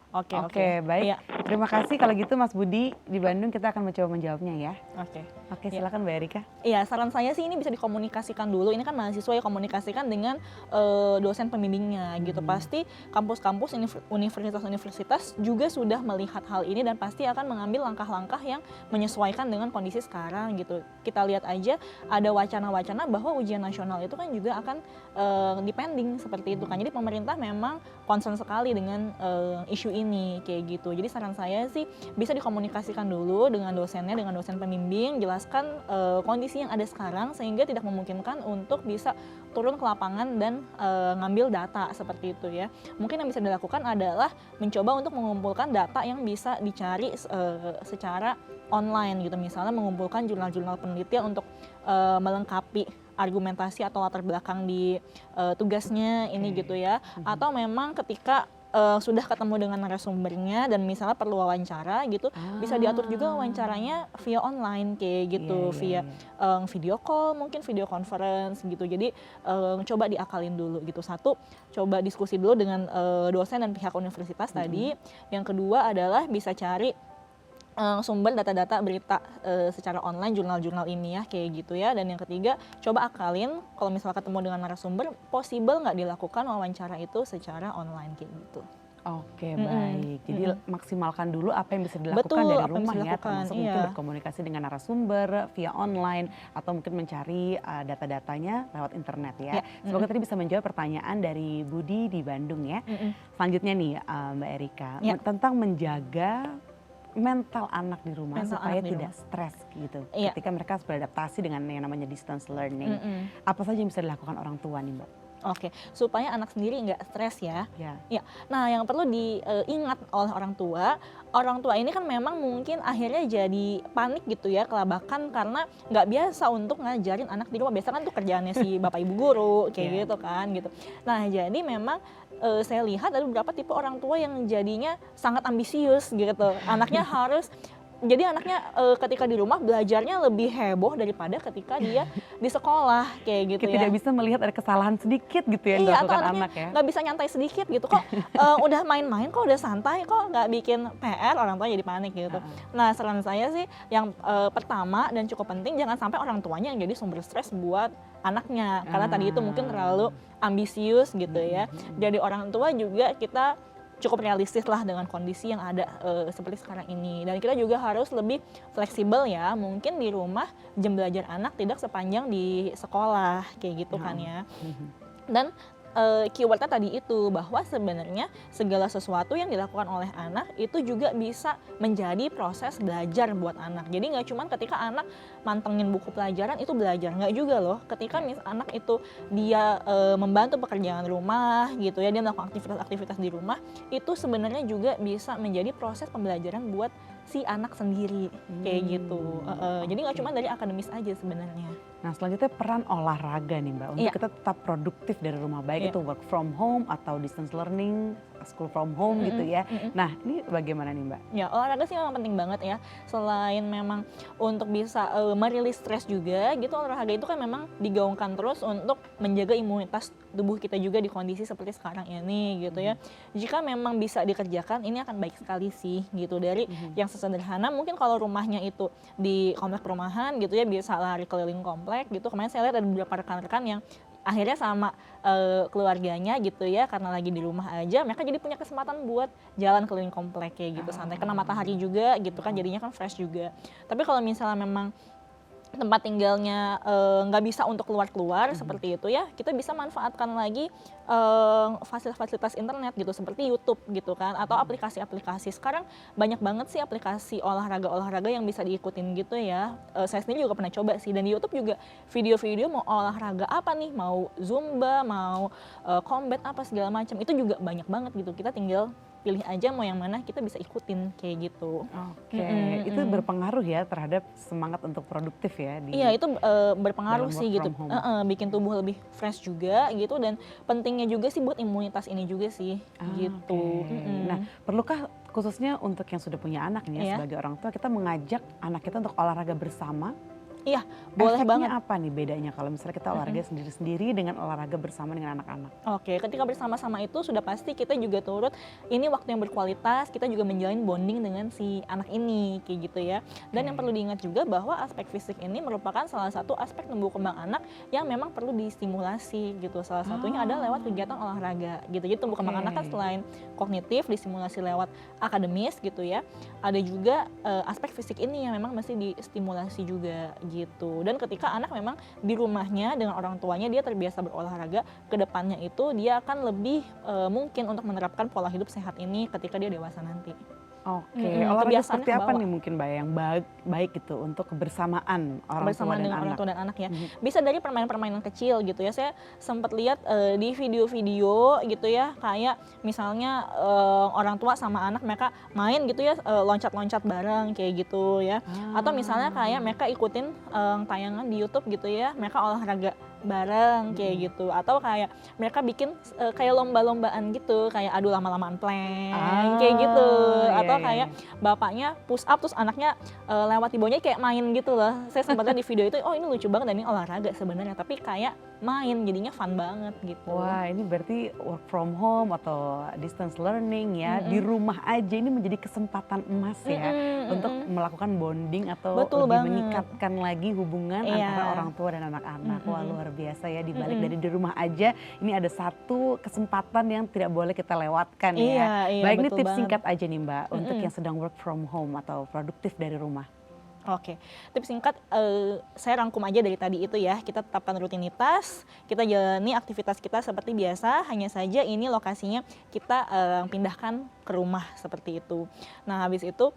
C: Oke,
B: Oke, baik.
C: Iya.
B: Terima kasih kalau gitu Mas Budi di Bandung, kita akan mencoba menjawabnya ya.
C: Oke.
B: Oke,
C: Iya.
B: silakan Mbak Erika.
C: Iya, saran saya sih ini bisa dikomunikasikan dulu. Ini kan mahasiswa ya, komunikasikan dengan dosen pembimbingnya gitu. Pasti kampus-kampus, universitas-universitas juga sudah melihat hal ini dan pasti akan mengambil langkah-langkah yang menyesuaikan dengan kondisi sekarang gitu. Kita lihat aja ada wacana-wacana bahwa ujian nasional itu kan juga akan dipending seperti itu kan. Jadi pemerintah memang concern sekali dengan isu ini kayak gitu. Jadi saran saya sih bisa dikomunikasikan dulu dengan dosennya, dengan dosen pembimbing, jelaskan kondisi yang ada sekarang sehingga tidak memungkinkan untuk bisa turun ke lapangan dan ngambil data seperti itu ya. Mungkin yang bisa dilakukan adalah mencoba untuk mengumpulkan data yang bisa dicari secara online gitu. Misalnya mengumpulkan jurnal-jurnal penelitian untuk melengkapi argumentasi atau latar belakang di tugasnya ini gitu ya. Atau memang ketika sudah ketemu dengan narasumbernya dan misalnya perlu wawancara gitu, bisa diatur juga wawancaranya via online kayak gitu, via video call, mungkin video conference gitu. Jadi coba diakalin dulu gitu. Satu, coba diskusi dulu dengan dosen dan pihak universitas tadi. Yang kedua adalah bisa cari sumber data-data berita secara online, jurnal-jurnal ilmiah kayak gitu ya. Dan yang ketiga, coba akalin kalau misalnya ketemu dengan narasumber, possible nggak dilakukan wawancara itu secara online kayak gitu.
B: Oke, baik. Jadi maksimalkan dulu apa yang bisa dilakukan
C: Betul,
B: dari
C: apa yang
B: rumah
C: bisa
B: ya,
C: dilakukan,
B: termasuk
C: iya.
B: mungkin berkomunikasi dengan narasumber via online atau mungkin mencari data-datanya lewat internet ya.
C: Ya,
B: Semoga tadi bisa menjawab pertanyaan dari Budi di Bandung ya. Selanjutnya nih Mbak Erika,
C: Ya.
B: tentang menjaga mental anak di rumah
C: Mental
B: supaya
C: anak di
B: tidak stres gitu.
C: Iya.
B: Ketika mereka harus beradaptasi dengan yang namanya distance learning. Apa saja yang bisa dilakukan orang tua nih Mbak?
C: Oke, supaya anak sendiri nggak stres ya.
B: Ya.
C: Ya, nah yang perlu diingat oleh orang tua ini kan memang mungkin akhirnya jadi panik gitu ya, kelabakan karena nggak biasa untuk ngajarin anak di rumah. Biasa kan tuh kerjaannya si bapak ibu guru kayak gitu kan gitu. Nah jadi memang saya lihat ada beberapa tipe orang tua yang jadinya sangat ambisius gitu. Anaknya harus jadi anaknya ketika di rumah belajarnya lebih heboh daripada ketika dia di sekolah kayak gitu ya.
B: Tidak bisa melihat ada kesalahan sedikit gitu ya yang
C: Iya, atau
B: dilakukan
C: anaknya
B: anak ya.
C: nggak bisa nyantai sedikit gitu kok. Udah main-main kok udah santai kok nggak bikin PR, orang tua jadi panik gitu. Nah saran saya sih yang pertama dan cukup penting, jangan sampai orang tuanya yang jadi sumber stres buat anaknya, karena tadi itu mungkin terlalu ambisius gitu ya. Jadi orang tua juga kita cukup realistis lah dengan kondisi yang ada seperti sekarang ini. Dan kita juga harus lebih fleksibel ya, mungkin di rumah jam belajar anak tidak sepanjang di sekolah kayak gitu kan ya. Dan keywordnya tadi itu, bahwa sebenarnya segala sesuatu yang dilakukan oleh anak itu juga bisa menjadi proses belajar buat anak. Jadi nggak cuma ketika anak mantengin buku pelajaran itu belajar, nggak juga loh. Ketika anak itu dia membantu pekerjaan rumah gitu ya, dia melakukan aktivitas-aktivitas di rumah, itu sebenarnya juga bisa menjadi proses pembelajaran buat si anak sendiri kayak gitu. Jadi nggak cuma dari akademis aja sebenarnya.
B: Nah selanjutnya peran olahraga nih Mbak, untuk kita tetap produktif dari rumah, baik itu work from home atau distance learning, school from home gitu ya. Nah ini bagaimana nih Mbak?
C: Ya olahraga sih memang penting banget ya. Selain memang untuk bisa merilis stres juga gitu, olahraga itu kan memang digaungkan terus untuk menjaga imunitas tubuh kita juga di kondisi seperti sekarang ini gitu ya. Jika memang bisa dikerjakan, ini akan baik sekali sih gitu. Dari yang sesederhana mungkin kalau rumahnya itu di komplek perumahan gitu ya, bisa lari keliling komplek gitu. Kemarin saya lihat ada beberapa rekan-rekan yang akhirnya sama keluarganya gitu ya, karena lagi di rumah aja, mereka jadi punya kesempatan buat jalan keliling komplek kayak gitu, santai, kena matahari juga gitu kan, jadinya kan fresh juga. Tapi kalau misalnya memang tempat tinggalnya nggak bisa untuk keluar-keluar seperti itu ya, kita bisa manfaatkan lagi fasilitas internet gitu seperti YouTube gitu kan, atau aplikasi-aplikasi. Sekarang banyak banget sih aplikasi olahraga-olahraga yang bisa diikutin gitu ya. Saya sendiri juga pernah coba sih, dan di YouTube juga video-video mau olahraga apa nih, mau Zumba, mau combat apa segala macam, itu juga banyak banget gitu. Kita tinggal pilih aja mau yang mana, kita bisa ikutin kayak gitu.
B: Oke, itu berpengaruh ya terhadap semangat untuk produktif ya di
C: Iya, itu berpengaruh
B: dalam
C: sih
B: work
C: gitu.
B: from home.
C: Bikin tubuh lebih fresh juga gitu, dan pentingnya juga sih buat imunitas ini juga sih gitu.
B: Oke. Nah, perlukah khususnya untuk yang sudah punya anak nih ya,
C: Iya.
B: sebagai orang tua kita mengajak anak kita untuk olahraga bersama?
C: Iya, boleh
B: Efeknya
C: banget.
B: apa nih bedanya kalau misalnya kita olahraga sendiri-sendiri dengan olahraga bersama dengan anak-anak?
C: Oke, ketika bersama-sama itu sudah pasti kita juga turut, ini waktu yang berkualitas, kita juga menjalin bonding dengan si anak ini, kayak gitu ya. Dan yang perlu diingat juga bahwa aspek fisik ini merupakan salah satu aspek tumbuh kembang anak yang memang perlu distimulasi gitu. Salah satunya adalah lewat kegiatan olahraga gitu. Jadi tumbuh kembang anak kan selain kognitif, distimulasi lewat akademis gitu ya, ada juga aspek fisik ini yang memang mesti distimulasi juga gitu. Dan ketika anak memang di rumahnya dengan orang tuanya dia terbiasa berolahraga, kedepannya itu dia akan lebih mungkin untuk menerapkan pola hidup sehat ini ketika dia dewasa nanti.
B: Oke, olahraga
C: Kebiasaannya
B: seperti apa
C: kebawa.
B: nih mungkin Mbak yang baik gitu untuk kebersamaan orang tua
C: Bersamaan
B: dan
C: dengan orang
B: anak?
C: tua dan anak ya. Bisa dari permainan-permainan kecil gitu ya. Saya sempat lihat di video-video gitu ya, kayak misalnya orang tua sama anak mereka main gitu ya, loncat-loncat bareng kayak gitu ya. Atau misalnya kayak mereka ikutin tayangan di YouTube gitu ya, mereka olahraga bareng kayak gitu. Atau kayak mereka bikin kayak lomba-lombaan gitu, kayak adu lama-lamaan plank kayak gitu.
B: Iya,
C: Atau
B: iya,
C: kayak bapaknya push up terus anaknya lewat di bawahnya kayak main gitu loh. Saya sempat lihat di video itu, oh ini lucu banget dan ini olahraga sebenarnya, tapi kayak main jadinya fun banget gitu.
B: Wah, ini berarti work from home atau distance learning ya, di rumah aja ini menjadi kesempatan emas ya untuk melakukan bonding atau
C: Betul
B: lebih
C: banget.
B: meningkatkan lagi hubungan
C: Iya.
B: antara orang tua dan anak-anak. Wah, luar biasa ya, dibalik dari di rumah aja ini ada satu kesempatan yang tidak boleh kita lewatkan ya.
C: Iya, iya,
B: Baik, ini
C: betul
B: tips
C: banget.
B: singkat aja nih Mbak untuk yang sedang work from home atau produktif dari rumah.
C: Oke, tips singkat saya rangkum aja dari tadi itu ya. Kita tetapkan rutinitas, kita jalani aktivitas kita seperti biasa, hanya saja ini lokasinya kita pindahkan ke rumah seperti itu. Nah, habis itu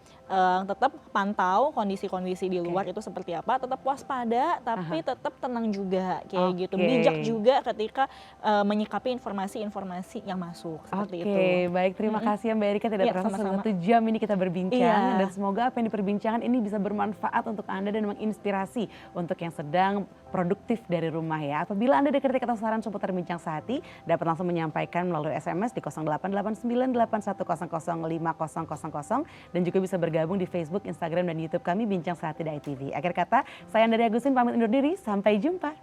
C: tetap pantau kondisi-kondisi di luar itu seperti apa, tetap waspada tapi tetap tenang juga kayak gitu.
B: Oke.
C: Bijak juga ketika menyikapi informasi-informasi yang masuk seperti itu.
B: Oke, baik, terima kasih ya Mbak Erika, tidak
C: Iya,
B: terasa
C: sama-sama.
B: 1 jam ini kita berbincang
C: Iya.
B: dan semoga apa yang diperbincangkan ini bisa bermanfaat untuk Anda dan menginspirasi untuk yang sedang produktif dari rumah ya. Apabila Anda ada kritik atau saran seputar Bincang Sehati, dapat langsung menyampaikan melalui SMS di 088981005000 dan juga bisa bergabung di Facebook, Instagram, dan YouTube kami Bincang Sehati dari TV. Akhir kata, saya Andrea Agusin pamit undur diri, sampai jumpa.